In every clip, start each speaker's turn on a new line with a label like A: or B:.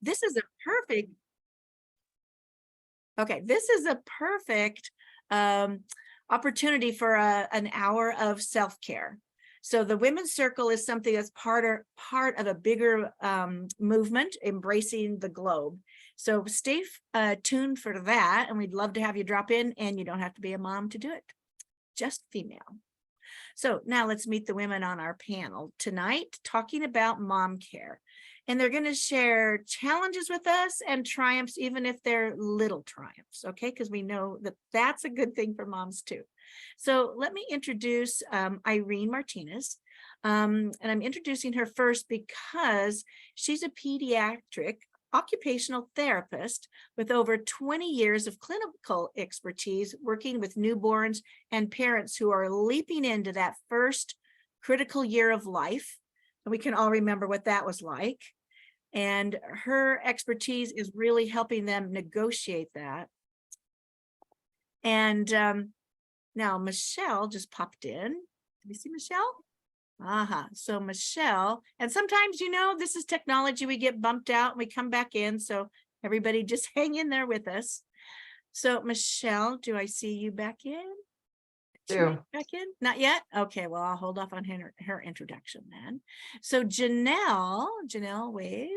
A: this is a perfect, okay, this is a perfect opportunity for an hour of self-care. So the Women's Circle is something that's part of a bigger movement, embracing the globe. So stay tuned for that, and we'd love to have you drop in, and you don't have to be a mom to do it, just female. So now let's meet the women on our panel tonight, talking about mom care. And they're going to share challenges with us and triumphs, even if they're little triumphs, okay? Because we know that that's a good thing for moms too. So let me introduce Irene Martinez. And I'm introducing her first because she's a pediatric occupational therapist with over 20 years of clinical expertise working with newborns and parents who are leaping into that first critical year of life. And we can all remember what that was like. And her expertise is really helping them negotiate that. And now Michelle just popped in. Did you see Michelle? So Michelle, and sometimes, you know, this is technology, we get bumped out and we come back in. So everybody just hang in there with us. So Michelle, do I see you back in? Back in? Not yet? Okay, well, I'll hold off on her introduction then. So Janel, wave.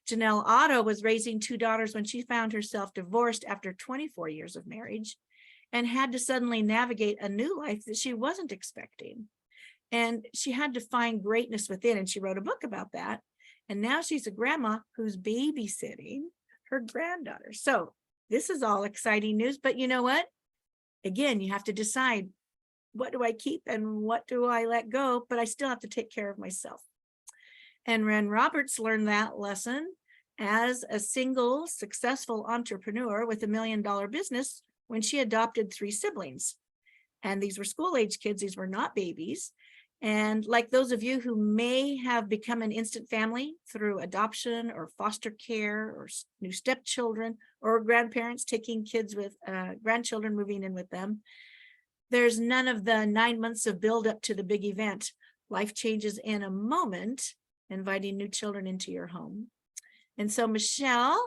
A: Janel.otto was raising 2 daughters when she found herself divorced after 24 years of marriage and had to suddenly navigate a new life that she wasn't expecting. And she had to find greatness within, and she wrote a book about that. And now she's a grandma who's babysitting her granddaughter. So this is all exciting news, but you know what? Again, you have to decide, what do I keep and what do I let go? But I still have to take care of myself. And Ren Robertz learned that lesson as a single successful entrepreneur with $1 million business when she adopted 3 siblings. And these were school-age kids. These were not babies. And like those of you who may have become an instant family through adoption or foster care or new stepchildren or grandparents taking kids with grandchildren moving in with them, there's none of the 9 months of build up to the big event. Life changes in a moment, inviting new children into your home. And so Michelle,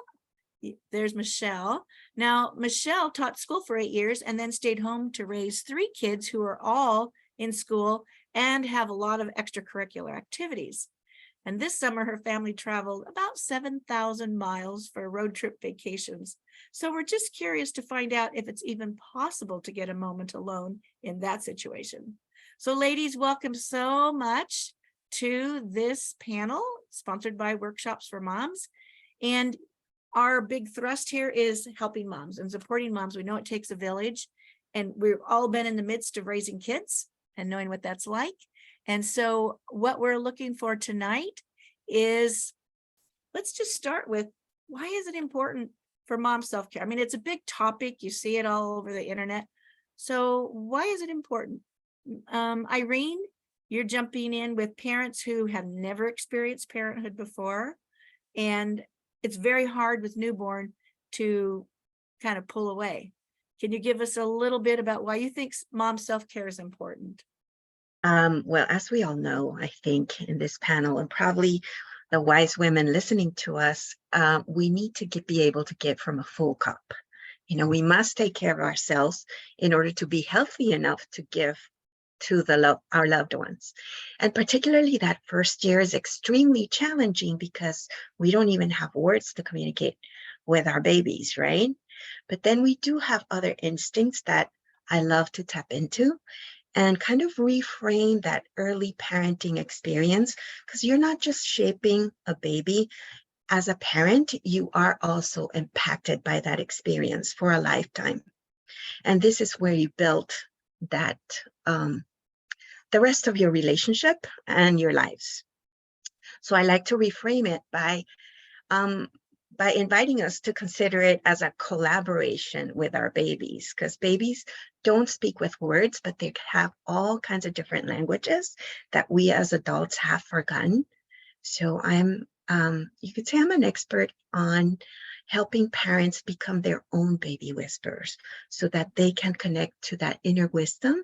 A: there's Michelle. Now, Michelle taught school for 8 years and then stayed home to raise 3 kids who are all in school and have a lot of extracurricular activities. And this summer, her family traveled about 7,000 miles for road trip vacations. So we're just curious to find out if it's even possible to get a moment alone in that situation. So ladies, welcome so much to this panel sponsored by Workshops for Moms. And our big thrust here is helping moms and supporting moms. We know it takes a village, and we've all been in the midst of raising kids and knowing what that's like. And so what we're looking for tonight is, let's just start with, why is it important for mom self-care? I mean, it's a big topic. You see it all over the internet. So why is it important? Irene, you're jumping in with parents who have never experienced parenthood before. And it's very hard with newborn to kind of pull away. Can you give us a little bit about why you think mom self-care is important?
B: Well, as we all know, I think in this panel, and probably the wise women listening to us, we need to be able to give from a full cup. You know, we must take care of ourselves in order to be healthy enough to give to our loved ones. And particularly that first year is extremely challenging because we don't even have words to communicate with our babies, right? But then we do have other instincts that I love to tap into and kind of reframe that early parenting experience, because you're not just shaping a baby. As a parent, you are also impacted by that experience for a lifetime. And this is where you build that, the rest of your relationship and your lives. So I like to reframe it by inviting us to consider it as a collaboration with our babies, because babies don't speak with words, but they have all kinds of different languages that we as adults have forgotten. So you could say I'm an expert on helping parents become their own baby whisperers so that they can connect to that inner wisdom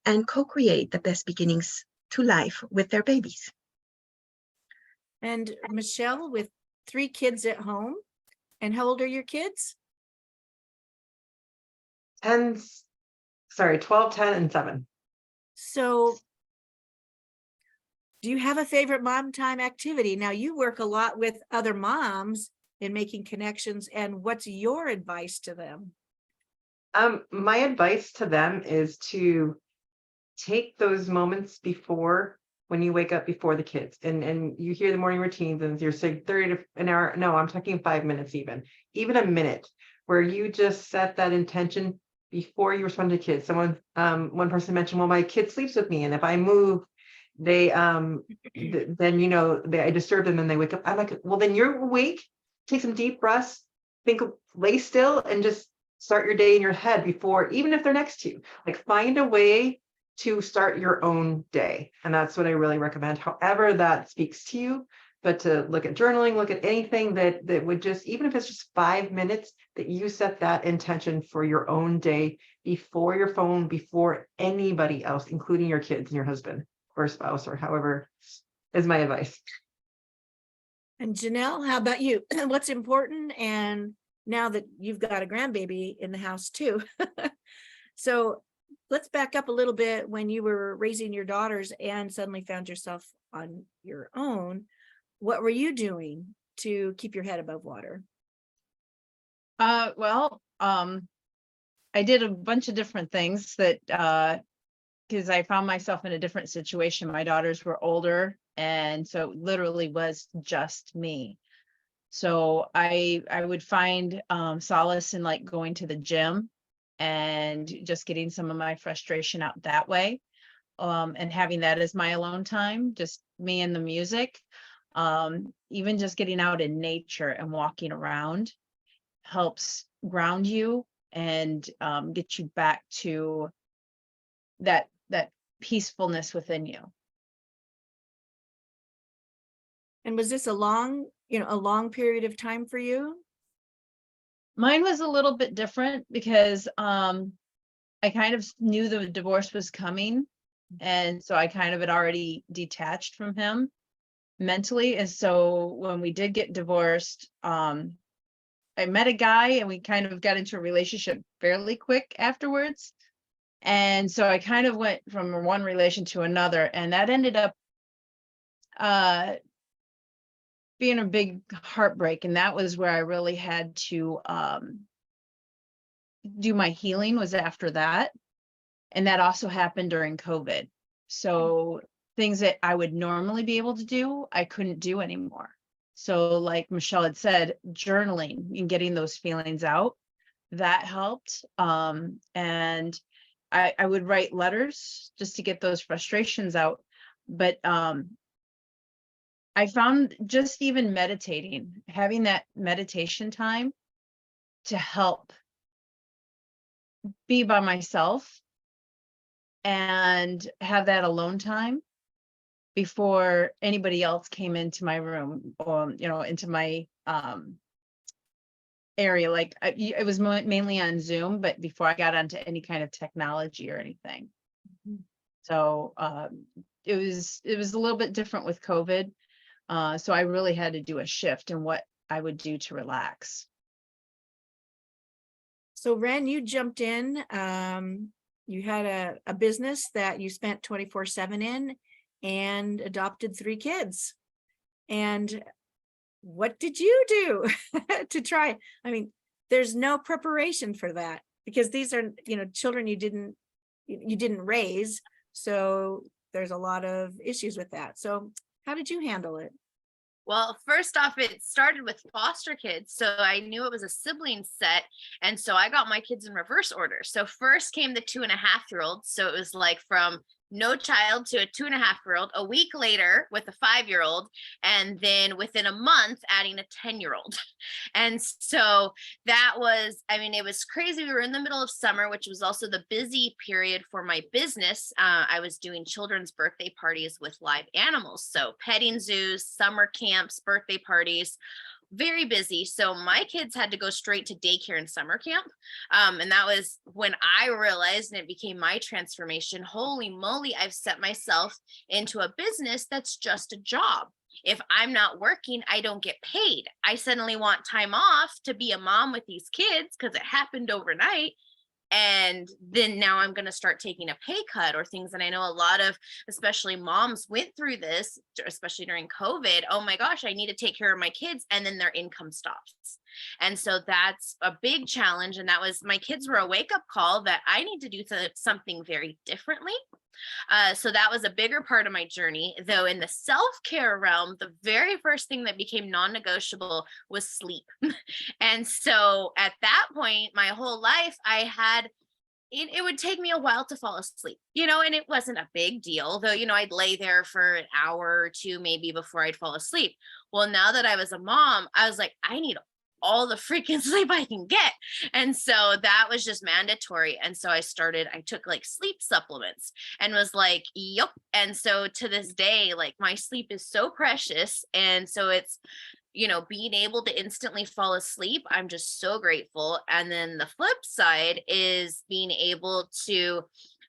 B: and co-create the best beginnings to life with their babies.
A: And Michelle, with 3 kids at home. And how old are your kids?
C: 12, 10, and 7.
A: So do you have a favorite mom time activity? Now you work a lot with other moms in making connections, and what's your advice to them?
C: My advice to them is to take those moments before, when you wake up before the kids and you hear the morning routines and you're saying 30 to an hour. No, I'm talking 5 minutes, even a minute, where you just set that intention before you respond to kids. One person mentioned, well, my kid sleeps with me, and if I move, they then I disturb them and they wake up. I'm like, well, then you're awake. Take some deep breaths, lay still, and just start your day in your head before, even if they're next to you. Like, find a way to start your own day. And that's what I really recommend, however that speaks to you. But to look at journaling, look at anything that would just, even if it's just 5 minutes, that you set that intention for your own day before your phone, before anybody else, including your kids and your husband or spouse, or however, is my advice.
A: And Janelle, how about you? What's important? And now that you've got a grandbaby in the house too. So let's back up a little bit. When you were raising your daughters and suddenly found yourself on your own, what were you doing to keep your head above water?
D: Well, I did a bunch of different things that, because I found myself in a different situation. My daughters were older, and so it literally was just me. So I would find solace in like going to the gym and just getting some of my frustration out that way, and having that as my alone time, just me and the music. Even just getting out in nature and walking around helps ground you and get you back to that peacefulness within you.
A: And was this a long period of time for you?
D: Mine was a little bit different because I kind of knew the divorce was coming, and so I kind of had already detached from him mentally. And so when we did get divorced, I met a guy and we kind of got into a relationship fairly quick afterwards. And so I kind of went from one relation to another, and that ended up being a big heartbreak. And that was where I really had to do my healing, was after that. And that also happened during COVID. So things that I would normally be able to do, I couldn't do anymore. So like Michelle had said, journaling and getting those feelings out, that helped. And I would write letters just to get those frustrations out. But I found just even meditating, having that meditation time to help be by myself and have that alone time before anybody else came into my room or, into my area. Like it was mainly on Zoom, but before I got onto any kind of technology or anything.
A: Mhm.
D: So it was a little bit different with COVID. So I really had to do a shift in what I would do to relax.
A: So Ren, you jumped in. You had a business that you spent 24/7 in and adopted 3 kids. And what did you do to try? I mean, there's no preparation for that because these are, children you didn't raise. So there's a lot of issues with that. So how did you handle it?
E: Well, first off, it started with foster kids. So I knew it was a sibling set. And so I got my kids in reverse order. So first came the 2.5-year-old. So it was like from no child to a 2.5-year-old, a week later with a 5-year-old, and then within a month adding a 10-year-old. And so that was, it was crazy. We were in the middle of summer, which was also the busy period for my business. I was doing children's birthday parties with live animals. So petting zoos, summer camps, birthday parties, very busy. So my kids had to go straight to daycare and summer camp. And that was when I realized, and it became my transformation, holy moly, I've set myself into a business that's just a job. If I'm not working, I don't get paid. I suddenly want time off to be a mom with these kids because it happened overnight. And then now I'm going to start taking a pay cut or things. And I know a lot of, especially moms, went through this, especially during COVID. Oh my gosh, I need to take care of my kids. And then their income stops. And so that's a big challenge. And that was, my kids were a wake up call that I need to do something very differently. So that was a bigger part of my journey, though. In the self-care realm, the very first thing that became non-negotiable was sleep. And so at that point, my whole life, I had, it would take me a while to fall asleep, and it wasn't a big deal, though, I'd lay there for an hour or two maybe before I'd fall asleep. Well, now that I was a mom, I was like, I need all the freaking sleep I can get. And so that was just mandatory. And so I took like sleep supplements and was like, yep. And so to this day, like my sleep is so precious. And so it's, being able to instantly fall asleep, I'm just so grateful. And then the flip side is being able to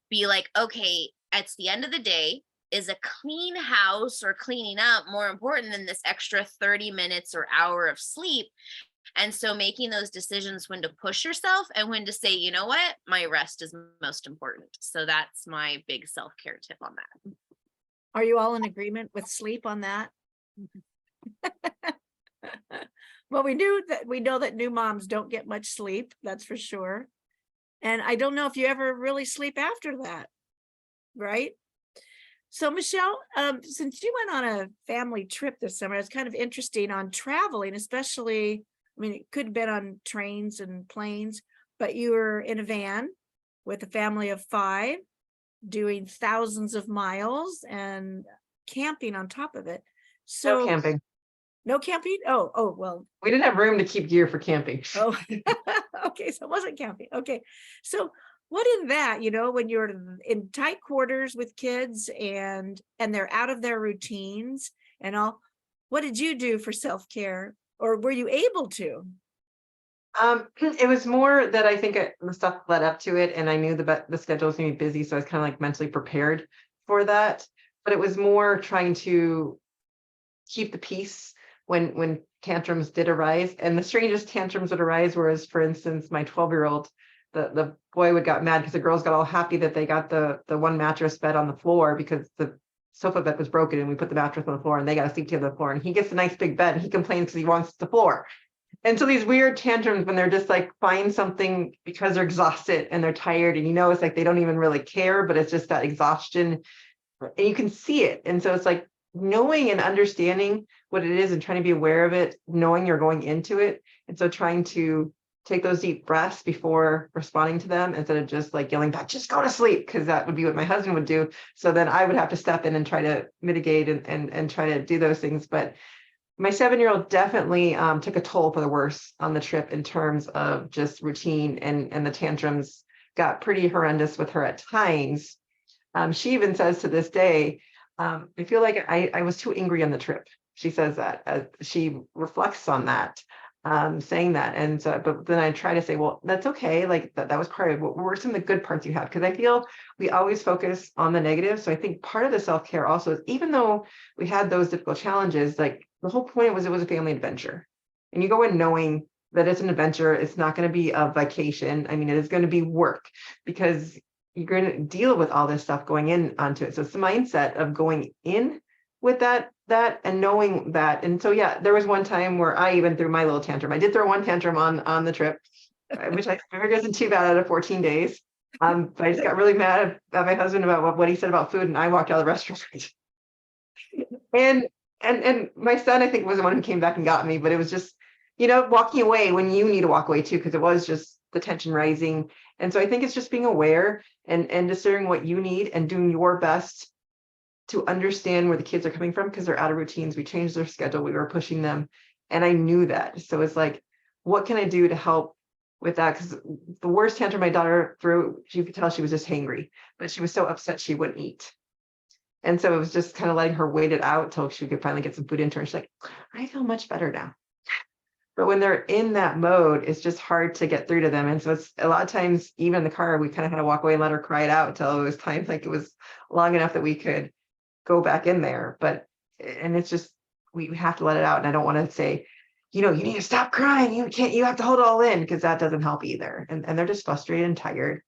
E: be like, okay, it's the end of the day. Is a clean house or cleaning up more important than this extra 30 minutes or hour of sleep? And so making those decisions when to push yourself and when to say, you know what, my rest is most important. So that's my big self-care tip on that.
A: Are you all in agreement with sleep on that? Well, we know that new moms don't get much sleep, that's for sure. And I don't know if you ever really sleep after that, right? So Michelle, since you went on a family trip this summer, it's kind of interesting on traveling, especially, I mean, it could have been on trains and planes, but you were in a van with a family of 5 doing thousands of miles and camping on top of it. So
C: No camping.
A: No camping? Oh, well.
C: We didn't have room to keep gear for camping.
A: Oh, okay. So it wasn't camping. Okay. So what in that, when you're in tight quarters with kids and they're out of their routines and all, what did you do for self-care, or were you able to?
C: It was more that I think the stuff led up to it, and I knew the schedule was going to be busy, so I was kind of like mentally prepared for that. But it was more trying to keep the peace when tantrums did arise, and the strangest tantrums would arise. Whereas, for instance, my 12-year-old, the boy would got mad because the girls got all happy that they got the one mattress bed on the floor because the sofa bed was broken, and we put the mattress on the floor, and they got to sleep together on the floor. And he gets a nice big bed, and he complains because he wants the floor. And so these weird tantrums when they're just like find something because they're exhausted and they're tired, and it's like they don't even really care, but it's just that exhaustion, and you can see it. And so it's like knowing and understanding what it is and trying to be aware of it, knowing you're going into it. And so trying to take those deep breaths before responding to them instead of just like yelling back, just go to sleep, because that would be what my husband would do. So then I would have to step in and try to mitigate and try to do those things. But my 7-year-old definitely took a toll for the worse on the trip in terms of just routine, and the tantrums got pretty horrendous with her at times. She even says to this day, I feel like I was too angry on the trip. She says that she reflects on that, saying that. And so, but then I try to say, well, that's okay. Like that was part of what were some of the good parts you had? Because I feel we always focus on the negative. So I think part of the self-care also is, even though we had those difficult challenges, like the whole point was it was a family adventure. And you go in knowing that it's an adventure. It's not going to be a vacation. I mean, it is going to be work, because you're going to deal with all this stuff going in onto it. So it's the mindset of going in with that and knowing that. And so, yeah, there was one time where I even threw my little tantrum. I did throw one tantrum on the trip, which I figured isn't too bad out of 14 days. But I just got really mad at my husband about what he said about food, and I walked out of the restaurant. and my son, I think, was the one who came back and got me. But it was just, walking away when you need to walk away too, because it was just the tension rising. And so I think it's just being aware and discerning what you need and doing your best to understand where the kids are coming from, because they're out of routines. We changed their schedule. We were pushing them. And I knew that. So it's like, what can I do to help with that? Because the worst tantrum my daughter threw, you could tell she was just hangry, but she was so upset she wouldn't eat. And so it was just kind of letting her wait it out till she could finally get some food into her. She's like, I feel much better now. But when they're in that mode, it's just hard to get through to them. And so it's a lot of times, even in the car, we kind of had to walk away and let her cry it out until it was time, like it was long enough that we could go back in there. And it's just we have to let it out. And I don't want to say, you need to stop crying. You have to hold it all in, because that doesn't help either. And they're just frustrated and tired.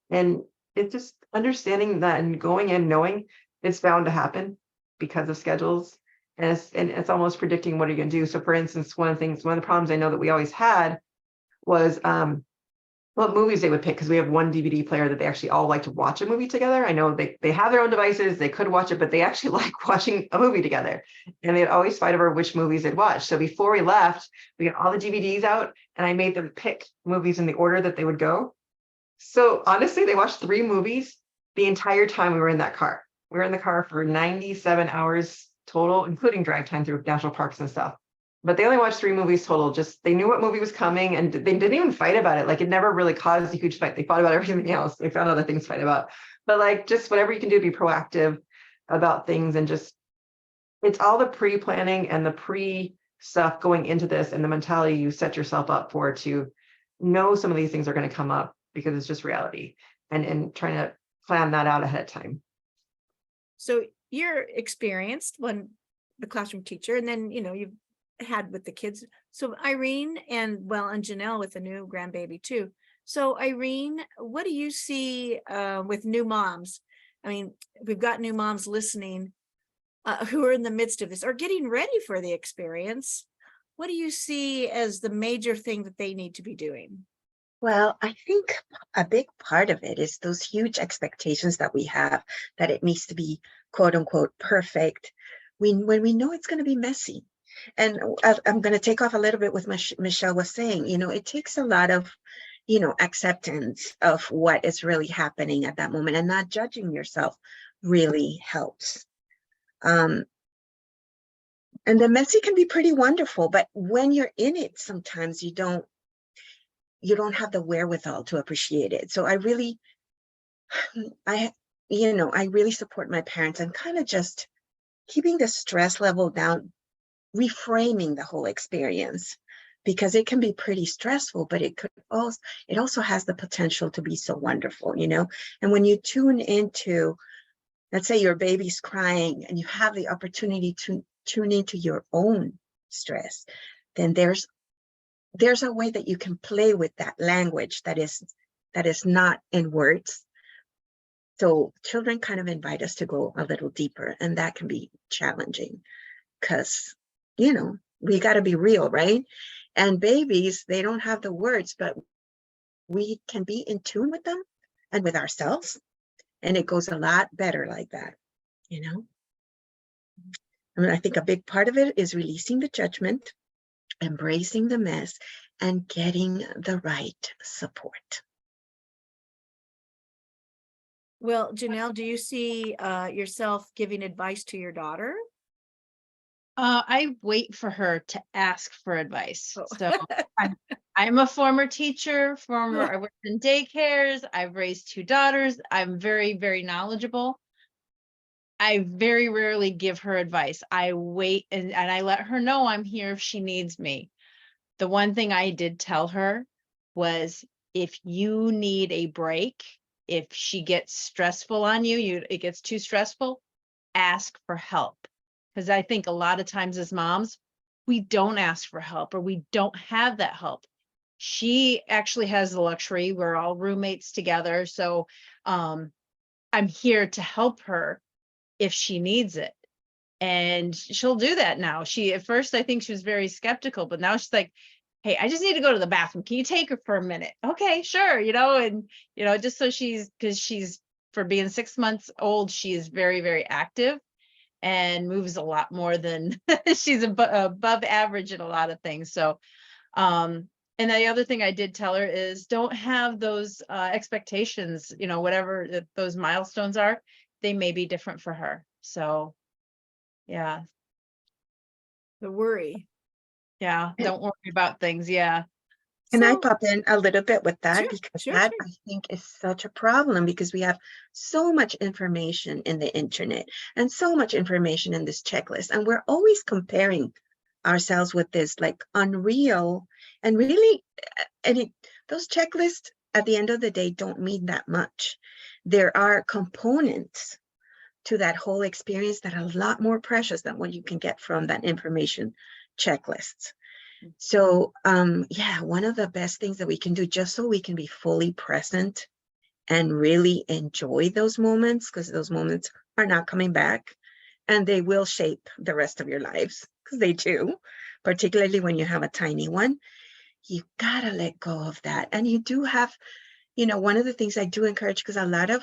C: And it's just understanding that and going in knowing it's bound to happen because of schedules. And it's almost predicting what are you going to do. So for instance, one of the problems I know that we always had was what movies they would pick, because we have one DVD player that they actually all like to watch a movie together. I know they have their own devices, they could watch it, but they actually like watching a movie together. And they'd always fight over which movies they'd watch. So before we left, we got all the DVDs out and I made them pick movies in the order that they would go. So honestly, they watched 3 movies the entire time we were in that car. We were in the car for 97 hours total, including drive time through national parks and stuff. But they only watched 3 movies total. Just they knew what movie was coming and they didn't even fight about it. Like it never really caused a huge fight. They fought about everything else. They found other things to fight about. But like just whatever you can do to be proactive about things, and just it's all the pre-planning and the pre stuff going into this and the mentality you set yourself up for to know some of these things are going to come up, because it's just reality, and trying to plan that out ahead of time.
A: So you're experienced the classroom teacher, and then, you've had with the kids. So Irene and Janelle with the new grandbaby too. So Irene, what do you see with new moms? I mean, we've got new moms listening who are in the midst of this or getting ready for the experience. What do you see as the major thing that they need to be doing?
B: Well, I think a big part of it is those huge expectations that we have, that it needs to be quote unquote perfect when we know it's going to be messy. And I'm going to take off a little bit with Michelle was saying, it takes a lot of, acceptance of what is really happening at that moment, and not judging yourself really helps. And the messy can be pretty wonderful, but when you're in it, sometimes you don't have the wherewithal to appreciate it. So I really support my parents and kind of just keeping the stress level down, reframing the whole experience, because it can be pretty stressful, but it also has the potential to be so wonderful, And when you tune into, let's say your baby's crying and you have the opportunity to tune into your own stress, then there's a way that you can play with that language that is not in words. So children kind of invite us to go a little deeper, and that can be challenging because, we got to be real, right? And babies, they don't have the words, but we can be in tune with them and with ourselves. And it goes a lot better like that, I think a big part of it is releasing the judgment, embracing the mess, and getting the right support.
A: Well, Janelle, do you see yourself giving advice to your daughter?
D: I wait for her to ask for advice.
A: Oh.
D: So I'm a former teacher, I worked in daycares. I've raised 2 daughters. I'm very, very knowledgeable. I very rarely give her advice. I wait and I let her know I'm here if she needs me. The one thing I did tell her was, if you need a break, if she gets stressful on you, it gets too stressful, ask for help. Because I think a lot of times as moms, we don't ask for help, or we don't have that help. She actually has the luxury. We're all roommates together. So I'm here to help her if she needs it. And she'll do that now. At first, I think she was very skeptical, but now she's like, hey, I just need to go to the bathroom. Can you take her for a minute? Okay, sure. And, just so because for being 6 months old, she is very, very active and moves a lot more than she's above average in a lot of things. So, and the other thing I did tell her is, don't have those expectations, whatever those milestones are, they may be different for her. So, yeah.
A: The worry.
D: Yeah. Don't worry about things. Yeah.
B: Can I pop in a little bit with that?
A: Sure,
B: Because
A: sure.
B: I think is such a problem, because we have so much information in the internet and so much information in this checklist. And we're always comparing ourselves with this like unreal, and really, those checklists at the end of the day don't mean that much. There are components to that whole experience that are a lot more precious than what you can get from that information checklist. So yeah, one of the best things that we can do just so we can be fully present and really enjoy those moments, because those moments are not coming back and they will shape the rest of your lives, because they do, particularly when you have a tiny one. You gotta let go of that. And you do have, you know, one of the things I do encourage, because a lot of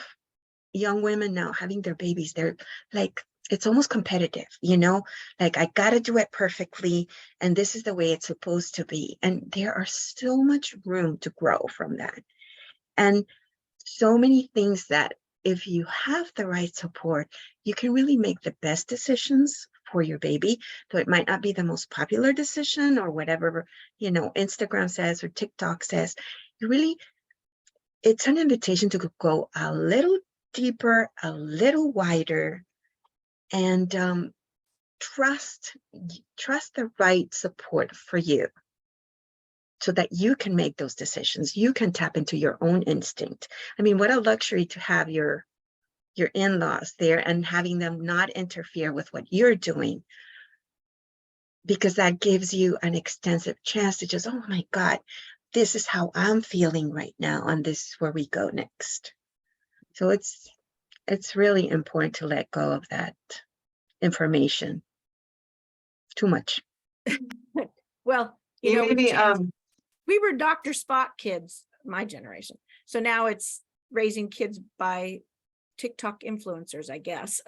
B: young women now having their babies, they're like, it's almost competitive, you know, like I gotta do it perfectly and this is the way it's supposed to be. And there are so much room to grow from that. And so many things that if you have the right support, you can really make the best decisions for your baby. So it might not be the most popular decision or whatever, you know, Instagram says or TikTok says. You really, it's an invitation to go a little deeper, a little wider, and trust the right support for you, so that you can make those decisions. You can tap into your own instinct. I mean, what a luxury to have your in-laws there and having them not interfere with what you're doing, because that gives you an extensive chance to just, oh my God, this is how I'm feeling right now, and this is where we go next. So it's really important to let go of that information. Too much.
A: Well, you know,
C: Maybe
A: we were Dr. Spot kids, my generation. So now it's raising kids by TikTok influencers, I guess.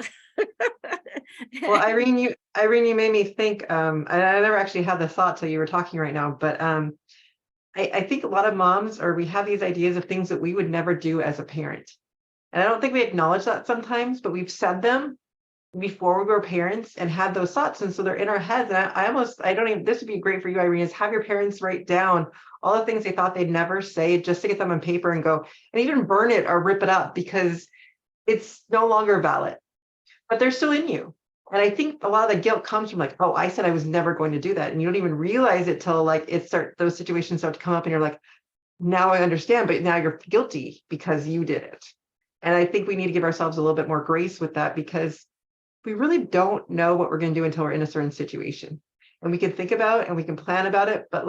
C: well, Irene, you made me think. I never actually had the thought till you were talking right now, but I think a lot of moms, or we have these ideas of things that we would never do as a parent, and I don't think we acknowledge that sometimes, but we've said them before we were parents and had those thoughts, and so they're in our heads. And I don't even, this would be great for you, Irene, is have your parents write down all the things they thought they'd never say, just to get them on paper and go, and even burn it or rip it up, because it's no longer valid, but they're still in you. And I think a lot of the guilt comes from like, oh, I said I was never going to do that, and you don't even realize it till like those situations start to come up, and you're like, now I understand, but now you're guilty because you did it. And I think we need to give ourselves a little bit more grace with that, because we really don't know what we're going to do until we're in a certain situation. And we can think about it and we can plan about it. But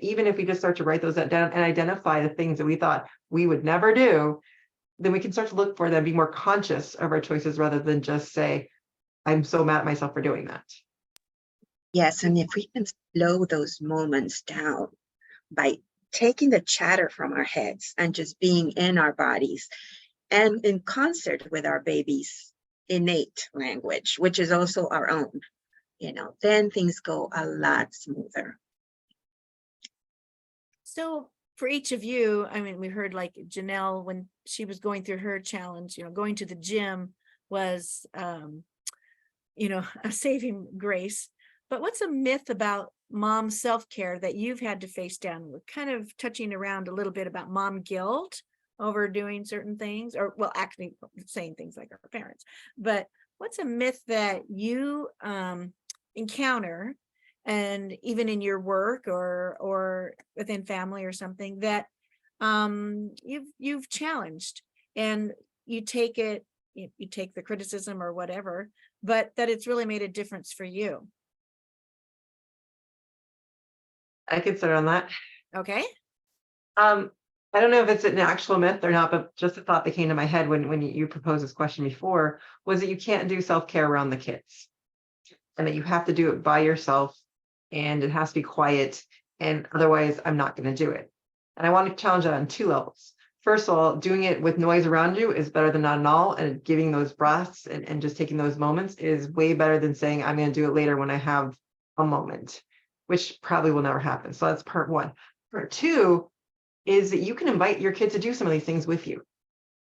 C: even if we just start to write those down and identify the things that we thought we would never do, then we can start to look for them, be more conscious of our choices, rather than just say, I'm so mad at myself for doing that.
B: Yes, and if we can slow those moments down by taking the chatter from our heads and just being in our bodies and in concert with our babies' innate language, which is also our own, you know, then things go a lot smoother.
A: So for each of you, I mean, we heard like Janelle, when she was going through her challenge, you know, going to the gym was, you know, a saving grace. But what's a myth about mom self-care that you've had to face down? We're kind of touching around a little bit about mom guilt over doing certain things, or well, actually saying things like our parents. But what's a myth that you encounter, and even in your work or within family or something, that you've challenged, and you take it, you take the criticism or whatever, but that it's really made a difference for you?
C: I could start on that.
A: Okay.
C: I don't know if it's an actual myth or not, but just a thought that came to my head when you proposed this question before was that you can't do self-care around the kids, and that you have to do it by yourself, and it has to be quiet, and otherwise I'm not going to do it. And I want to challenge that on two levels. First of all, doing it with noise around you is better than not at all, and giving those breaths and just taking those moments is way better than saying I'm going to do it later when I have a moment, which probably will never happen. So that's part one. Part two is that you can invite your kids to do some of these things with you.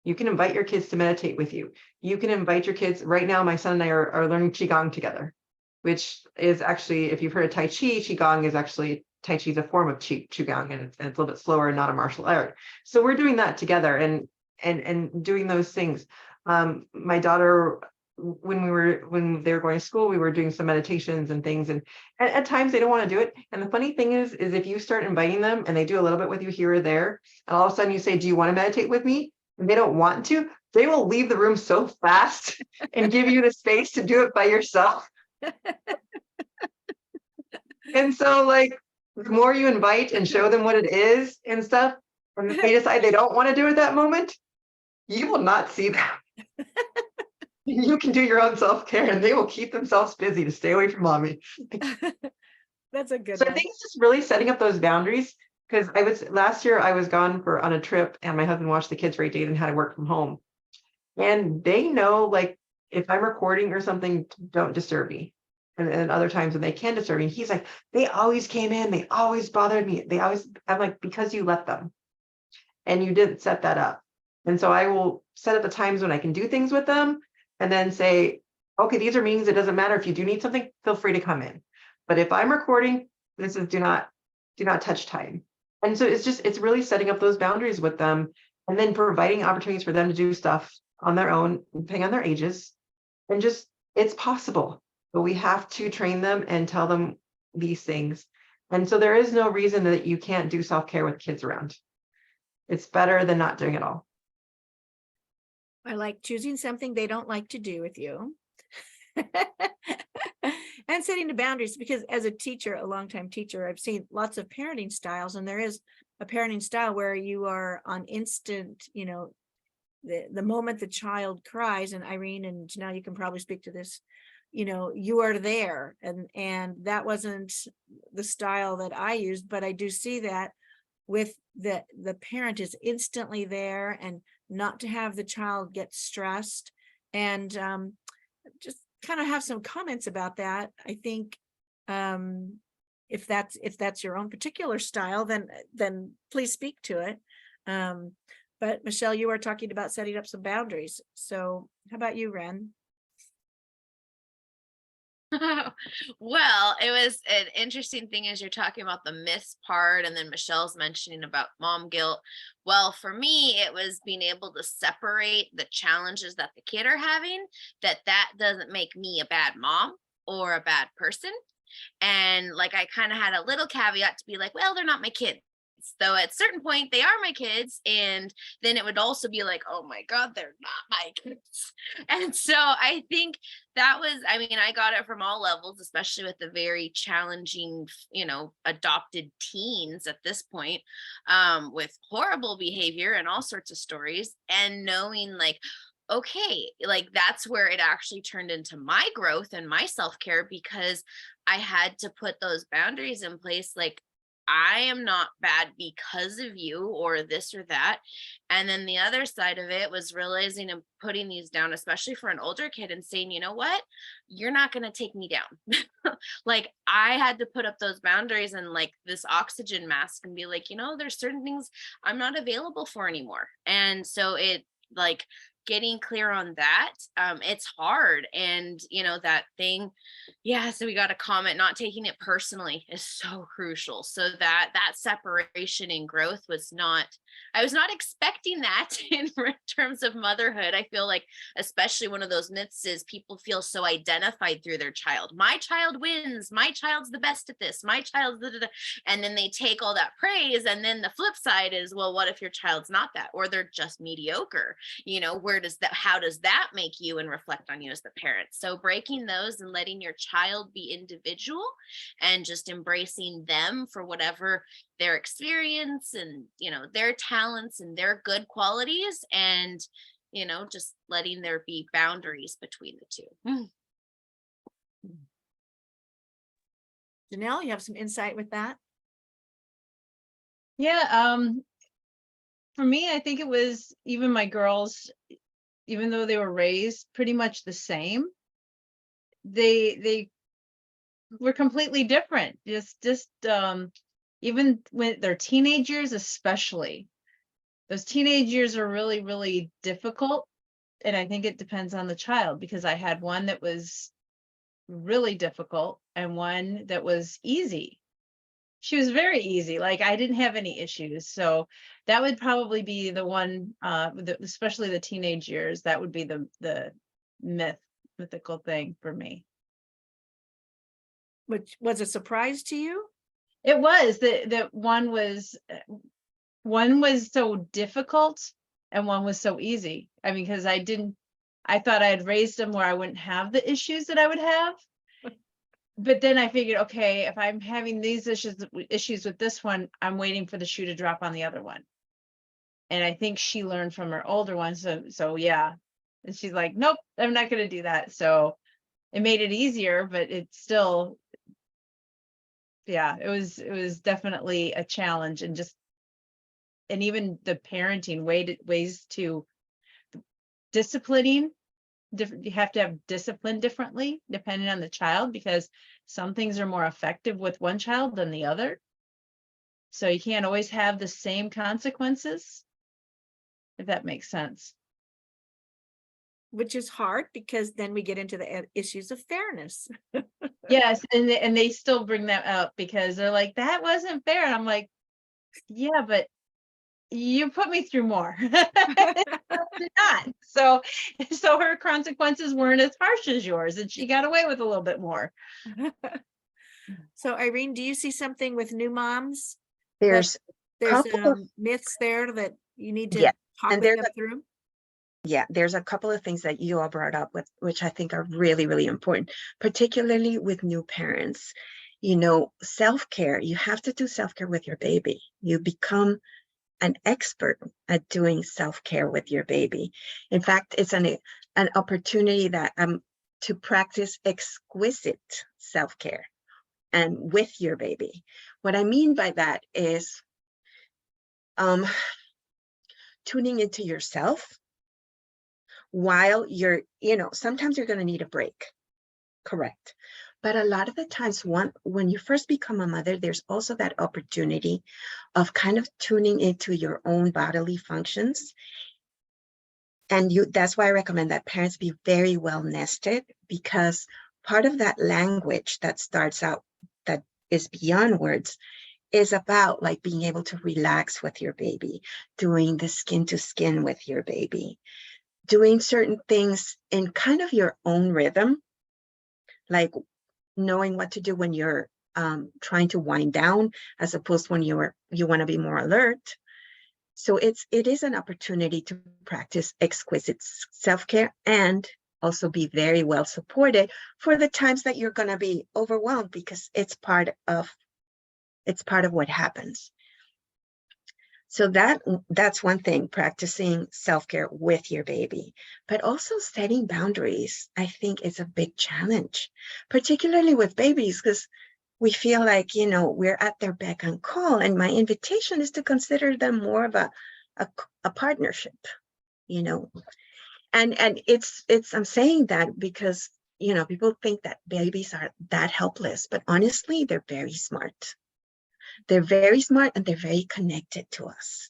C: You can invite your kids to meditate with you. You can invite your kids. Right now, my son and I are learning Qigong together, which is actually, if you've heard of Tai Chi, Qigong is actually, Tai Chi is a form of Qigong, and it's a little bit slower and not a martial art. So we're doing that together and doing those things. My daughter, when they were going to school, we were doing some meditations and things, and at times they don't want to do it. And the funny thing is if you start inviting them and they do a little bit with you here or there, and all of a sudden you say, do you want to meditate with me? and they don't want to, they will leave the room so fast and give you the space to do it by yourself. And so like the more you invite and show them what it is and stuff, and if they decide they don't want to do it that moment, you will not see them. You can do your own self-care and they will keep themselves busy to stay away from mommy.
A: That's a good
C: So I
A: one.
C: think it's just really setting up those boundaries, because last year I was gone on a trip and my husband watched the kids for 8 days and had to work from home. And they know, like, if I'm recording or something, don't disturb me. And other times when they can disturb me, he's like, they always came in, they always bothered me. I'm like, because you let them and you didn't set that up. And so I will set up the times when I can do things with them and then say, okay, these are meetings. It doesn't matter. If you do need something, feel free to come in. But if I'm recording, this is do not touch time. And so it's really setting up those boundaries with them and then providing opportunities for them to do stuff on their own, depending on their ages. And just, it's possible, but we have to train them and tell them these things. And so there is no reason that you can't do self-care with kids around. It's better than not doing it all.
A: I like choosing something they don't like to do with you. And setting the boundaries, because as a teacher, a longtime teacher, I've seen lots of parenting styles, and there is a parenting style where you are on instant, the moment the child cries, and Irene and Janelle, you can probably speak to this, you are there, and that wasn't the style that I used, but I do see that with the parent is instantly there, and not to have the child get stressed, and just kind of have some comments about that. I think if that's your own particular style, then please speak to it. But Michelle, you are talking about setting up some boundaries. So how about you, Ren?
E: Well, it was an interesting thing as you're talking about the myths part, and then Michelle's mentioning about mom guilt. Well, for me, it was being able to separate the challenges that the kid are having, that doesn't make me a bad mom or a bad person. And like, I kind of had a little caveat to be like, well, they're not my kids. Though at a certain point they are my kids, and then it would also be like, oh my God, they're not my kids. And so I think that was, I got it from all levels, especially with the very challenging, adopted teens at this point, with horrible behavior and all sorts of stories, and knowing like, okay, like that's where it actually turned into my growth and my self-care, because I had to put those boundaries in place. Like, I am not bad because of you or this or that. And then the other side of it was realizing and putting these down, especially for an older kid, and saying, you know what, you're not going to take me down. Like, I had to put up those boundaries and like this oxygen mask and be like, there's certain things I'm not available for anymore. And so it like getting clear on that, it's hard. And that thing, so we got a comment, not taking it personally is so crucial. So that separation and growth I was not expecting that in terms of motherhood. I feel like, especially one of those myths is people feel so identified through their child. My child wins, my child's the best at this, my child's and then they take all that praise, and then the flip side is, well, what if your child's not that, or they're just mediocre? How does that make you and reflect on you as the parent? So breaking those and letting your child be individual and just embracing them for whatever their experience and their talents and their good qualities, and just letting there be boundaries between the two.
A: Janelle, you have some insight with that?
D: Yeah, for me, I think it was even my girls, even though they were raised pretty much the same, they were completely different. Just even when they're teenagers, especially, those teenage years are really, really difficult. And I think it depends on the child, because I had one that was really difficult and one that was easy. She was very easy. Like, I didn't have any issues. So that would probably be the one, especially the teenage years, that would be the mythical thing for me.
A: Which was a surprise to you?
D: It was that one was so difficult and one was so easy. I mean, because I thought I had raised them where I wouldn't have the issues that I would have. But then I figured, okay, if I'm having these issues with this one, I'm waiting for the shoe to drop on the other one. And I think she learned from her older one. So yeah. And she's like, nope, I'm not going to do that. So it made it easier, but it's still, yeah, it was definitely a challenge. And even the parenting ways to disciplining different. You have to have discipline differently depending on the child, because some things are more effective with one child than the other. So you can't always have the same consequences, if that makes sense.
A: Which is hard because then we get into the issues of fairness.
D: Yes, and they still bring that up because they're like, that wasn't fair. And I'm like, yeah, but you put me through more. Not. So her consequences weren't as harsh as yours, and she got away with a little bit more.
A: So Irene, do you see something with new moms?
B: There's
A: There's
B: couple of,
A: myths there that you need to
B: Yeah,
A: talk
B: and
A: with
B: there's
A: them through?
B: yeah, there's a couple of things that you all brought up with, which I think are really, really important, particularly with new parents. You know, self-care, you have to do self-care with your baby. You become an expert at doing self-care with your baby. In fact, it's an opportunity that to practice exquisite self-care and with your baby. What I mean by that is tuning into yourself while you're, sometimes you're going to need a break, correct? But a lot of the times, when you first become a mother, there's also that opportunity of kind of tuning into your own bodily functions. And that's why I recommend that parents be very well nested, because part of that language that starts out, that is beyond words, is about like being able to relax with your baby, doing the skin to skin with your baby, doing certain things in kind of your own rhythm, like knowing what to do when you're trying to wind down, as opposed to when you want to be more alert. So it is an opportunity to practice exquisite self-care and also be very well supported for the times that you're going to be overwhelmed, because it's part of what happens. So that's one thing, practicing self-care with your baby, but also setting boundaries, I think, is a big challenge, particularly with babies, because we feel like, we're at their beck and call. And my invitation is to consider them more of a partnership, and it's I'm saying that because, people think that babies are that helpless, but honestly, they're very smart. They're very smart and they're very connected to us.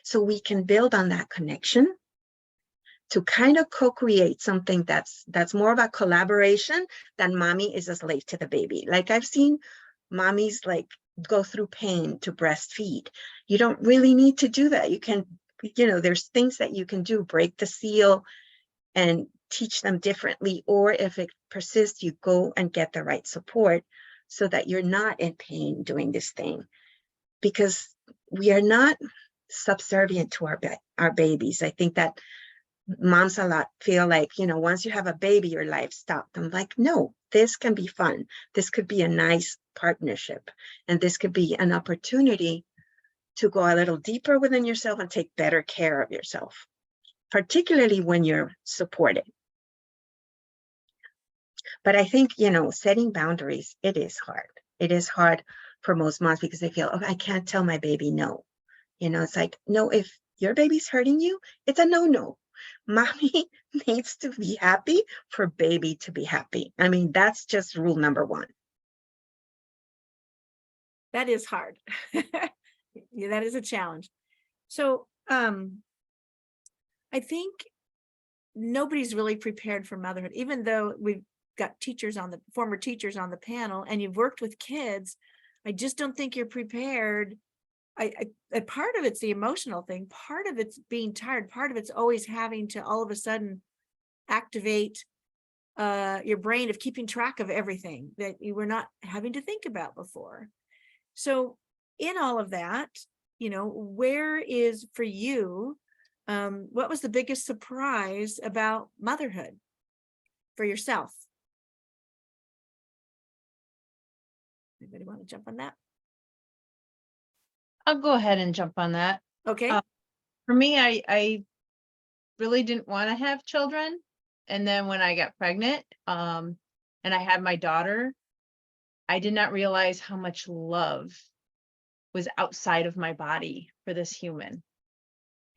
B: So we can build on that connection to kind of co-create something that's more of a collaboration than mommy is a slave to the baby. Like I've seen mommies like go through pain to breastfeed. You don't really need to do that. You can, there's things that you can do, break the seal and teach them differently. Or if it persists, you go and get the right support so that you're not in pain doing this thing, because we are not subservient to our babies. I think that moms a lot feel like, once you have a baby, your life stopped. I'm like, no, this can be fun. This could be a nice partnership. And this could be an opportunity to go a little deeper within yourself and take better care of yourself, particularly when you're supported. But I think, setting boundaries, it is hard. It is hard for most moms because they feel, oh, I can't tell my baby no. It's like, no, if your baby's hurting you, it's a no. Mommy needs to be happy for baby to be happy. I mean, that's just rule number one.
A: That is hard. Yeah, that is a challenge. So I think nobody's really prepared for motherhood, even though we've got former teachers on the panel and you've worked with kids. I just don't think you're prepared. I part of it's the emotional thing. Part of it's being tired. Part of it's always having to all of a sudden activate your brain of keeping track of everything that you were not having to think about before. So in all of that, where is for you what was the biggest surprise about motherhood for yourself? Anybody want to jump on that?
D: I'll go ahead and jump on that.
A: Okay.
D: For me, I really didn't want to have children. And then when I got pregnant, and I had my daughter, I did not realize how much love was outside of my body for this human.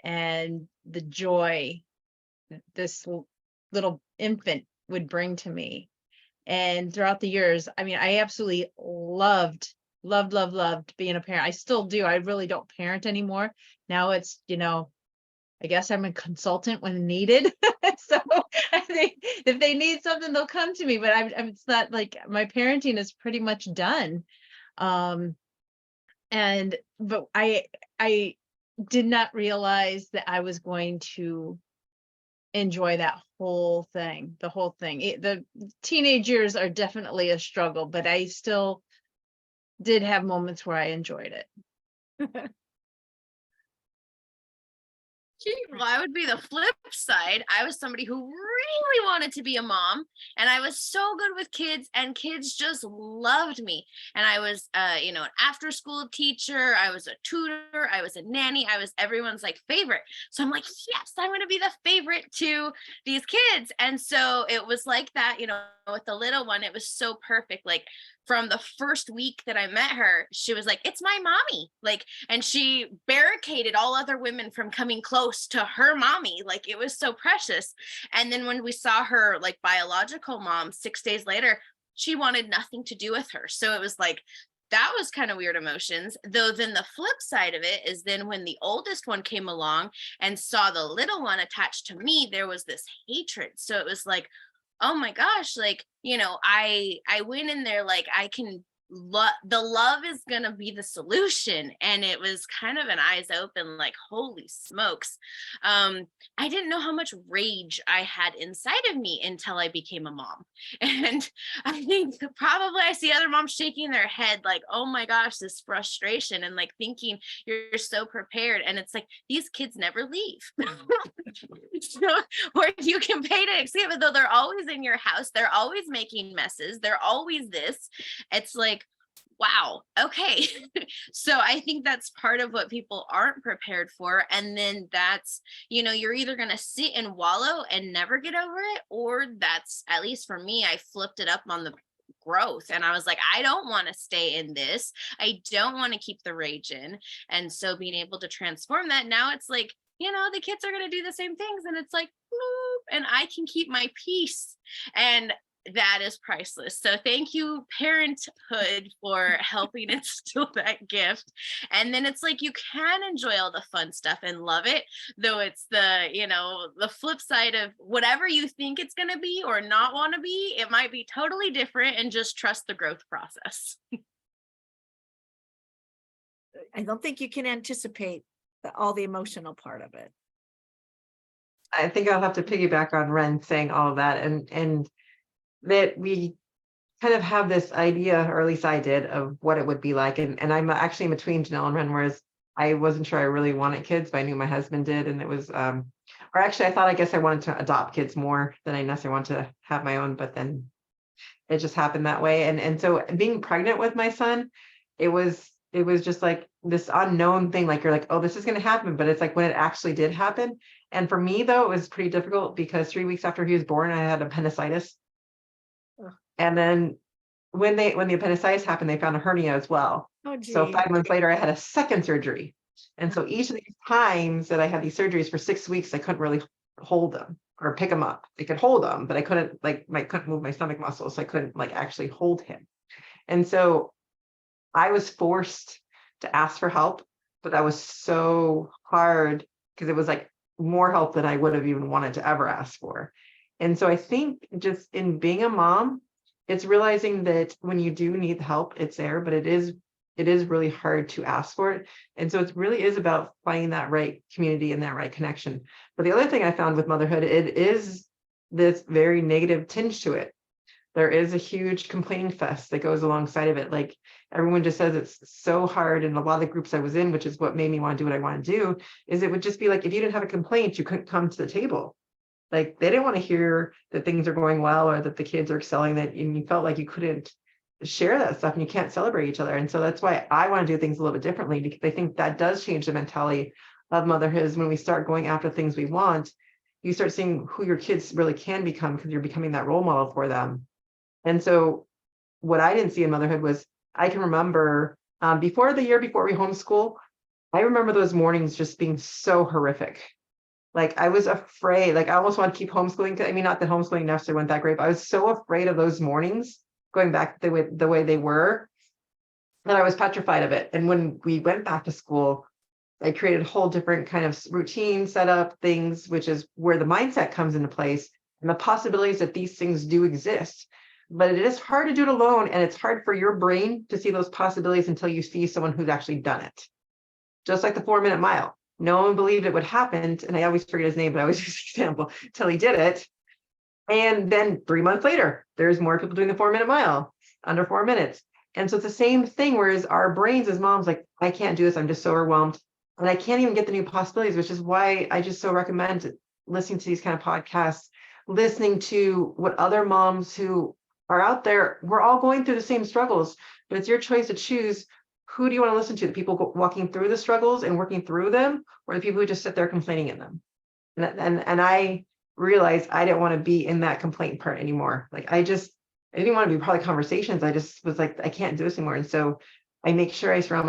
D: And the joy this little infant would bring to me. And throughout the years, I mean, I absolutely loved being a parent. I still do. I really don't parent anymore. Now it's, I guess I'm a consultant when needed. So I think if they need something, they'll come to me, but it's not like my parenting is pretty much done. But I did not realize that I was going to enjoy that whole thing, the whole thing. The teenage years are definitely a struggle, but I still did have moments where I enjoyed it.
E: Well, I would be the flip side. I was somebody who really wanted to be a mom, and I was so good with kids, and kids just loved me. And I was, an after school teacher. I was a tutor. I was a nanny. I was everyone's favorite. So I'm like, yes, I'm going to be the favorite to these kids. And so it was like that, with the little one, it was so perfect. From the first week that I met her, she was like, it's my mommy. And she barricaded all other women from coming close to her mommy. It was so precious. And then when we saw her biological mom 6 days later, she wanted nothing to do with her. So it was that was kind of weird emotions. Though then the flip side of it is then when the oldest one came along and saw the little one attached to me, there was this hatred. So it was oh my gosh, I went in there I can the love is gonna be the solution. And it was kind of an eyes open, holy smokes. I didn't know how much rage I had inside of me until I became a mom. And I think probably I see other moms shaking their head oh my gosh, this frustration, and thinking you're so prepared. And it's these kids never leave. So, or you can pay to escape it, though they're always in your house, they're always making messes, they're always this. It's wow, okay. So I think that's part of what people aren't prepared for. And then that's, you're either going to sit and wallow and never get over it, or that's, at least for me, I flipped it up on the growth. And I was I don't want to stay in this. I don't want to keep the rage in. And so being able to transform that, now it's the kids are going to do the same things. And it's bloop, and I can keep my peace. And that is priceless. So thank you, parenthood, for helping instill that gift. And then it's you can enjoy all the fun stuff and love it, though it's the flip side of whatever you think it's going to be or not want to be, it might be totally different, and just trust the growth process.
A: I don't think you can anticipate all the emotional part of it.
C: I think I'll have to piggyback on Ren saying all of that, and that we kind of have this idea, or at least I did, of what it would be like. And I'm actually in between Janelle and Ren, whereas I wasn't sure I really wanted kids, but I knew my husband did. And it was, or actually I guess I wanted to adopt kids more than I necessarily wanted to have my own, but then it just happened that way. And so being pregnant with my son, it was just this unknown thing. You're oh, this is going to happen. But it's when it actually did happen. And for me, though, it was pretty difficult because 3 weeks after he was born, I had appendicitis. And then when the appendicitis happened, they found a hernia as well.
A: Oh, gee.
C: So 5 months later, I had a second surgery. And so each of these times that I had these surgeries for 6 weeks, I couldn't really hold them or pick them up. I could hold them, but I couldn't couldn't move my stomach muscles. So I couldn't actually hold him. And so I was forced to ask for help, but that was so hard because it was more help than I would have even wanted to ever ask for. And so I think just in being a mom, it's realizing that when you do need help, it's there, but it is really hard to ask for it. And so it really is about finding that right community and that right connection. But the other thing I found with motherhood, it is this very negative tinge to it. there is a huge complaining fest that goes alongside of it. Like everyone just says it's so hard. And a lot of the groups I was in, which is what made me want to do what I want to do, is it would just be like, if you didn't have a complaint, you couldn't come to the table. Like they didn't want to hear that things are going well or that the kids are excelling, that and you felt like you couldn't share that stuff and you can't celebrate each other. And so that's why I want to do things a little bit differently, because I think that does change the mentality of motherhood. Is when we start going after things we want, you start seeing who your kids really can become, because you're becoming that role model for them. And so what I didn't see in motherhood was, I can remember before the year before we homeschool, I remember those mornings just being so horrific. Like I was afraid, like I almost want to keep homeschooling. I mean, not that homeschooling necessarily went that great, but I was so afraid of those mornings going back the way they were, that I was petrified of it. And when we went back to school, I created a whole different kind of routine setup things, which is where the mindset comes into place and the possibilities that these things do exist. But it is hard to do it alone. And it's hard for your brain to see those possibilities until you see someone who's actually done it. Just like the 4-minute mile. No one believed it would happen. And I always forget his name, but I always use the example till he did it. And then 3 months later, there's more people doing the 4-minute mile under 4 minutes. And so it's the same thing, whereas our brains as moms, like, I can't do this. I'm just so overwhelmed. And I can't even get the new possibilities, which is why I just so recommend listening to these kind of podcasts, listening to what other moms who are out there, we're all going through the same struggles, but it's your choice to choose who do you want to listen to, the people walking through the struggles and working through them, or the people who just sit there complaining in them. And I realized I didn't want to be in that complaint part anymore. Like I didn't want to be part of conversations. I just was like, I can't do this anymore. And so I make sure I surround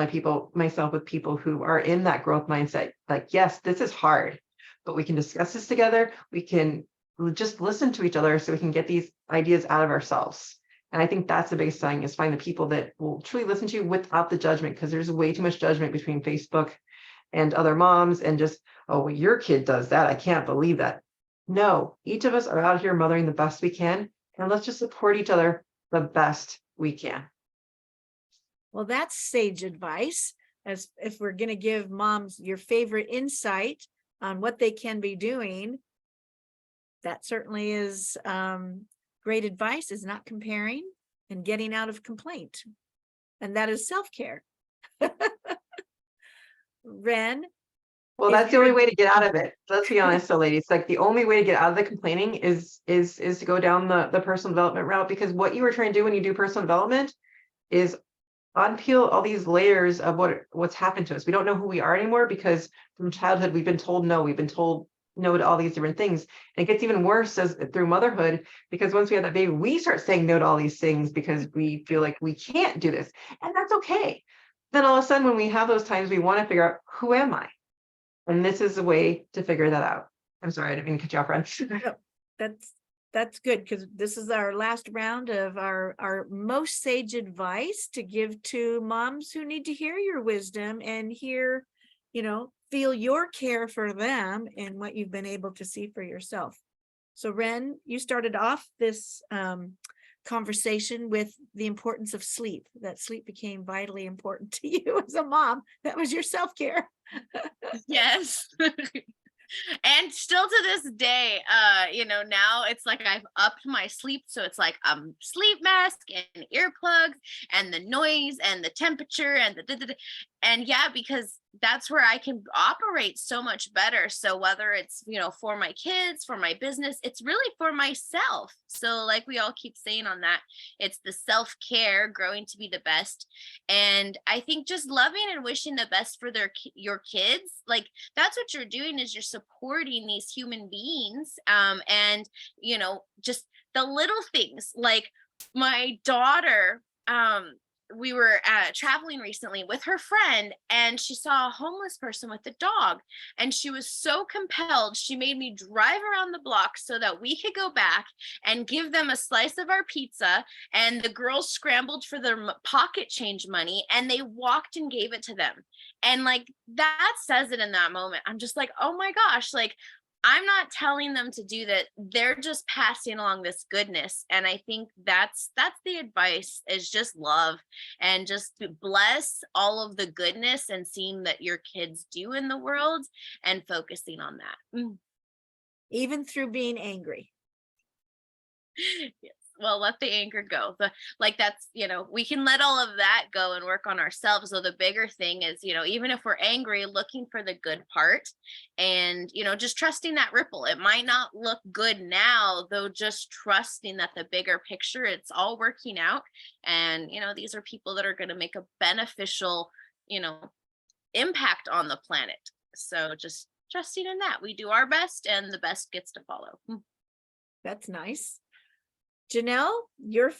C: myself with people who are in that growth mindset. Like, yes, this is hard, but we can discuss this together. We can just listen to each other so we can get these ideas out of ourselves. And I think that's the biggest thing, is find the people that will truly listen to you without the judgment, because there's way too much judgment between Facebook and other moms and just, oh, well, your kid does that. I can't believe that. No, each of us are out here mothering the best we can, and let's just support each other the best we can.
A: Well, that's sage advice. As if we're going to give moms your favorite insight on what they can be doing, that certainly is great advice, is not comparing and getting out of complaint. And that is self-care. Ren?
C: Well, that's the only way to get out of it. Let's be honest, so ladies, like the only way to get out of the complaining is to go down the personal development route, because what you were trying to do when you do personal development is unpeel all these layers of what's happened to us. We don't know who we are anymore, because from childhood we've been told no, we've been told no to all these different things. And it gets even worse through motherhood, because once we have that baby, we start saying no to all these things because we feel like we can't do this, and that's okay. Then all of a sudden, when we have those times, we want to figure out, who am I? And this is a way to figure that out. I'm sorry, I didn't mean to cut you off, Ren.
A: That's good, because this is our last round of our most sage advice to give to moms who need to hear your wisdom and hear, feel your care for them and what you've been able to see for yourself. So Ren, you started off this conversation with the importance of sleep, that sleep became vitally important to you as a mom. That was your self-care.
E: Yes. And still to this day, now it's like I've upped my sleep. So it's like sleep mask and earplugs and the noise and the temperature and and yeah, because that's where I can operate so much better. So whether it's, for my kids, for my business, it's really for myself. So like we all keep saying on that, it's the self-care, growing to be the best. And I think just loving and wishing the best for your kids, like that's what you're doing, is you're supporting these human beings. And, just the little things, like my daughter, we were traveling recently with her friend, and she saw a homeless person with a dog, and she was so compelled. She made me drive around the block so that we could go back and give them a slice of our pizza. And the girls scrambled for their pocket change money, and they walked and gave it to them. And like, that says it in that moment. I'm just like, oh my gosh, like, I'm not telling them to do that. They're just passing along this goodness. And I think that's the advice, is just love and just bless all of the goodness and seeing that your kids do in the world and focusing on that.
A: Even through being angry.
E: Yes. well, let the anger go. Like that's, we can let all of that go and work on ourselves. So the bigger thing is, even if we're angry, looking for the good part and, just trusting that ripple. It might not look good now, though, just trusting that the bigger picture, it's all working out. And, these are people that are going to make a beneficial, impact on the planet. So just trusting in that we do our best and the best gets to follow.
A: That's nice. Janelle, your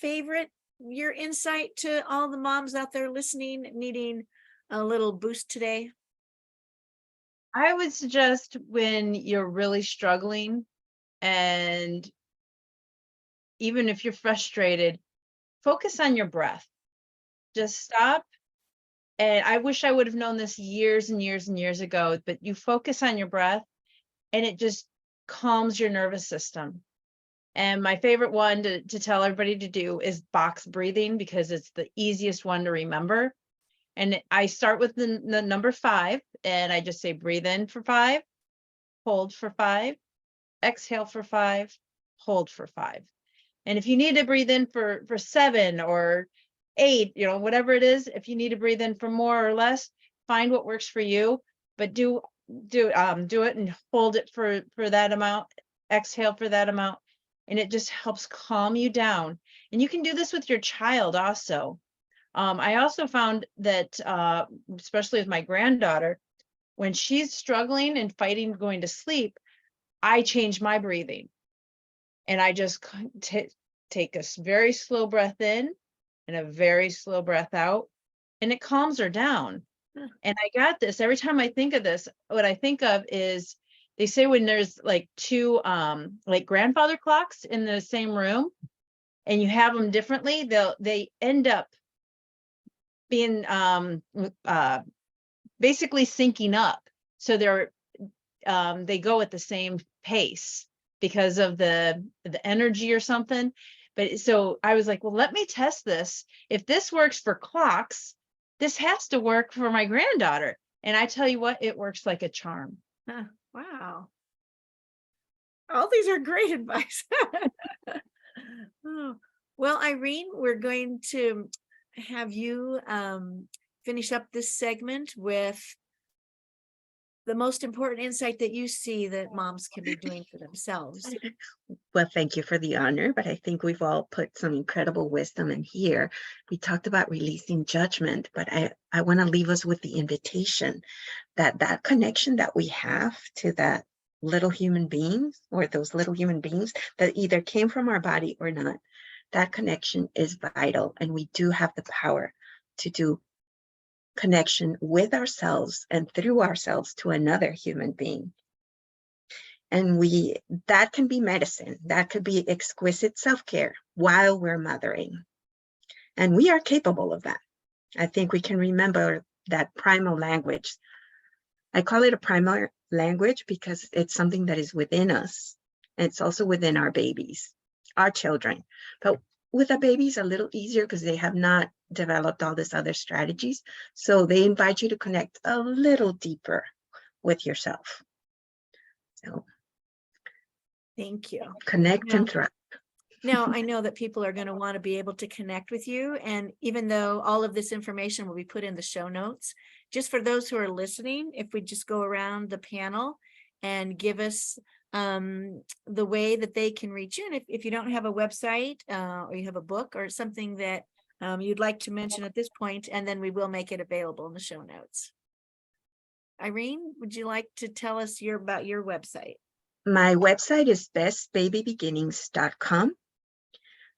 A: insight to all the moms out there listening, needing a little boost today?
D: I would suggest when you're really struggling, and even if you're frustrated, focus on your breath. Just stop. And I wish I would have known this years and years and years ago, but you focus on your breath and it just calms your nervous system. And my favorite one to tell everybody to do is box breathing, because it's the easiest one to remember. And I start with the number 5, and I just say breathe in for 5, hold for 5, exhale for 5, hold for 5. And if you need to breathe in for 7 or 8, whatever it is, if you need to breathe in for more or less, find what works for you, but do it and hold it for that amount, exhale for that amount. And it just helps calm you down. And you can do this with your child also. I also found that, especially with my granddaughter, when she's struggling and fighting going to sleep, I change my breathing. And I just take a very slow breath in and a very slow breath out, and it calms her down. And I got this. Every time I think of this, what I think of is, they say when there's like 2 like grandfather clocks in the same room and you have them differently, they end up being basically syncing up. So they go at the same pace because of the energy or something. But so I was like, well, let me test this. If this works for clocks, this has to work for my granddaughter. And I tell you what, it works like a charm.
A: Huh, wow. All these are great advice. Oh, well, Irene, we're going to have you finish up this segment with the most important insight that you see that moms can be doing for themselves.
B: Well, thank you for the honor, but I think we've all put some incredible wisdom in here. We talked about releasing judgment, but I want to leave us with the invitation that connection that we have to that little human beings, or those little human beings that either came from our body or not, that connection is vital. And we do have the power to do connection with ourselves and through ourselves to another human being. And that can be medicine, that could be exquisite self-care while we're mothering. And we are capable of that. I think we can remember that primal language. I call it a primal language because it's something that is within us. And it's also within our babies, our children. But with a baby, it's a little easier because they have not developed all these other strategies. So they invite you to connect a little deeper with yourself. So
A: Thank you.
B: connect and thrive.
A: Now, I know that people are going to want to be able to connect with you. And even though all of this information will be put in the show notes, just for those who are listening, if we just go around the panel and give us the way that they can reach you. And if you don't have a website or you have a book or something that you'd like to mention at this point, and then we will make it available in the show notes. Irene, would you like to tell us about your website?
B: My website is bestbabybeginnings.com.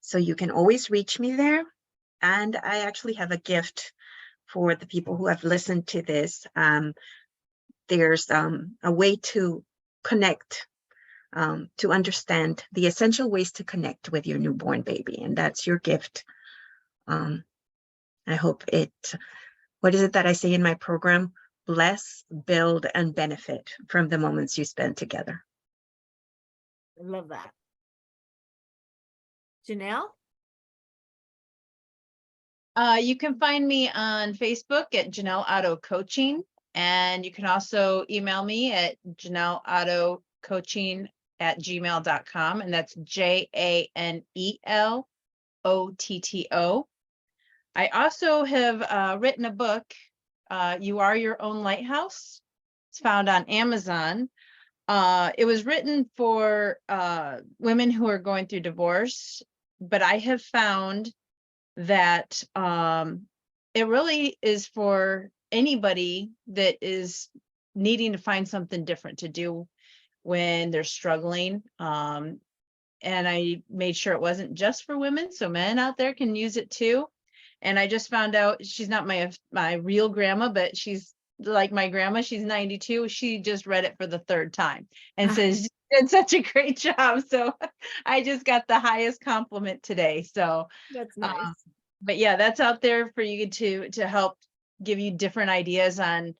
B: So you can always reach me there. And I actually have a gift for the people who have listened to this. There's a way to connect, to understand the essential ways to connect with your newborn baby. And that's your gift. I hope what is it that I say in my program? Bless, build, and benefit from the moments you spend together.
A: I love that. Janelle?
D: You can find me on Facebook at Janel.otto Coaching, and you can also email me at Janel.otto Coaching@gmail.com, and that's JANEL.otto Janel.otto. I also have written a book, You Are Your Own Lighthouse. It's found on Amazon. It was written for women who are going through divorce, but I have found that it really is for anybody that is needing to find something different to do when they're struggling. And I made sure it wasn't just for women, so men out there can use it too. And I just found out she's not my real grandma, but she's like my grandma. She's 92. She just read it for the third time and says you did such a great job. So I just got the highest compliment today. So
A: That's nice.
D: but yeah, that's out there for you to help give you different ideas on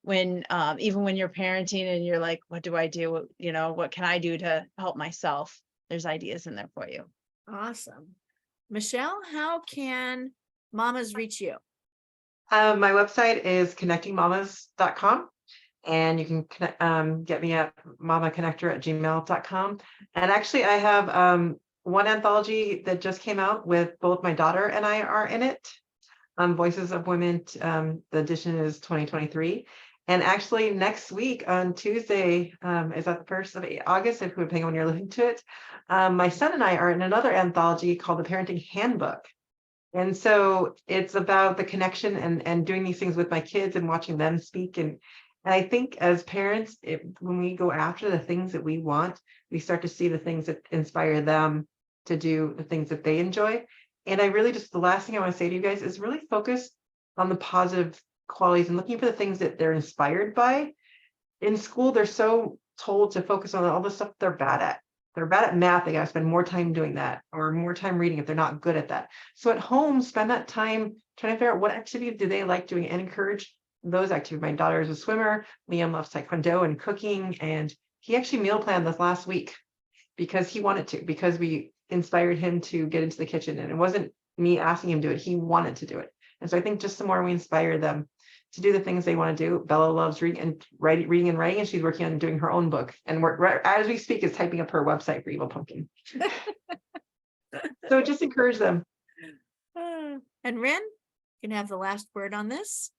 D: when even when you're parenting and you're like, what do I do? You know, what can I do to help myself? There's ideas in there for you.
A: Awesome. Michelle, how can mamas reach you?
C: My website is connectingmamas.com, and you can get me at mamaconnector@gmail.com. And actually, I have one anthology that just came out with both my daughter and I are in it. Voices of Women. The edition is 2023. And actually, next week on Tuesday, is that the 1st of August, if depending on when you're listening to it, my son and I are in another anthology called The Parenting Handbook. And so it's about the connection and doing these things with my kids and watching them speak. And I think as parents, when we go after the things that we want, we start to see the things that inspire them to do the things that they enjoy. And I really just, the last thing I want to say to you guys is really focus on the positive qualities and looking for the things that they're inspired by. In school, they're so told to focus on all the stuff they're bad at. They're bad at math, they got to spend more time doing that or more time reading if they're not good at that. So at home, spend that time trying to figure out what activity do they like doing and encourage those activities. My daughter is a swimmer. Liam loves Taekwondo and cooking. And he actually meal planned this last week because he wanted to, because we inspired him to get into the kitchen. And it wasn't me asking him to do it. He wanted to do it. And so I think just the more we inspire them to do the things they want to do. Bella loves reading and writing, and she's working on doing her own book. And as we speak, is typing up her website for Evil Pumpkin. So just encourage them.
A: And Ren, you can have the last word on this.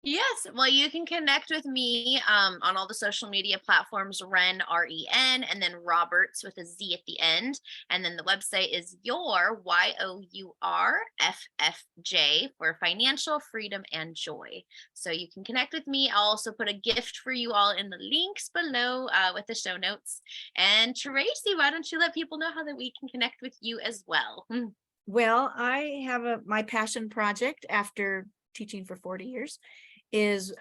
E: Yes, well, you can connect with me on all the social media platforms, Ren, R-E-N, and then Roberts with a Z at the end. And then the website is your, YOURFFJ, for financial freedom and joy. So you can connect with me. I'll also put a gift for you all in the links below with the show notes. And Tracy, why don't you let people know how that we can connect with you as well?
A: Well, I have my passion project after teaching for 40 years is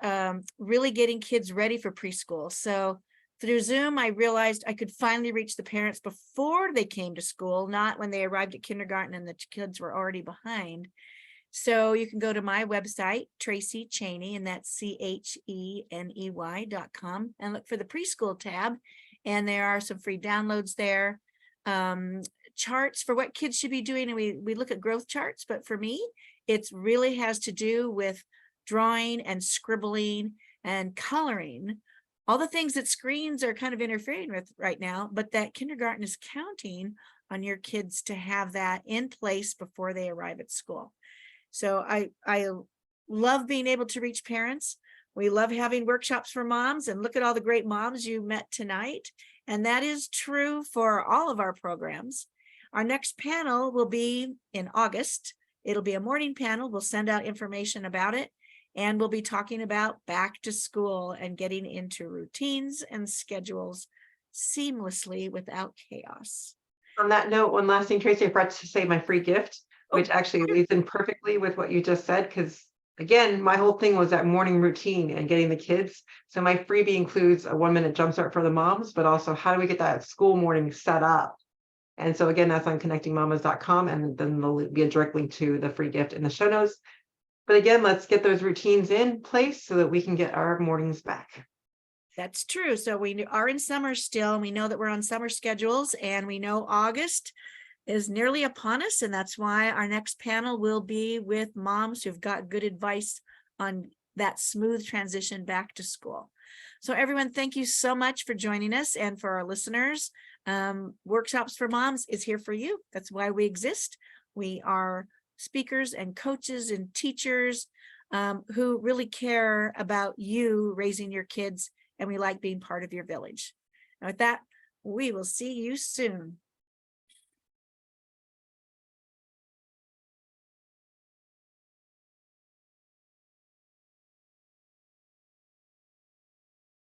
A: really getting kids ready for preschool. So through Zoom, I realized I could finally reach the parents before they came to school, not when they arrived at kindergarten and the kids were already behind. So you can go to my website, Tracy Chaney, and that's CHENEY.com, and look for the preschool tab. And there are some free downloads there. Charts for what kids should be doing. And we look at growth charts, but for me, it really has to do with drawing and scribbling and coloring, all the things that screens are kind of interfering with right now, but that kindergarten is counting on your kids to have that in place before they arrive at school. So I love being able to reach parents. We love having workshops for moms, and look at all the great moms you met tonight. And that is true for all of our programs. Our next panel will be in August. It'll be a morning panel. We'll send out information about it, and we'll be talking about back to school and getting into routines and schedules seamlessly without chaos.
C: On that note, one last thing, Tracy, I forgot to say my free gift, which actually leads in perfectly with what you just said, because again, my whole thing was that morning routine and getting the kids. So my freebie includes a 1-minute jumpstart for the moms, but also how do we get that school morning set up? And so again, that's on connectingmamas.com, and then there'll be a direct link to the free gift in the show notes. But again, let's get those routines in place so that we can get our mornings back.
A: That's true. So we are in summer still. We know that we're on summer schedules, and we know August is nearly upon us. And that's why our next panel will be with moms who've got good advice on that smooth transition back to school. So everyone, thank you so much for joining us. And for our listeners, Workshops for Moms is here for you. That's why we exist. We are speakers and coaches and teachers who really care about you raising your kids, and we like being part of your village. And with that, we will see you soon.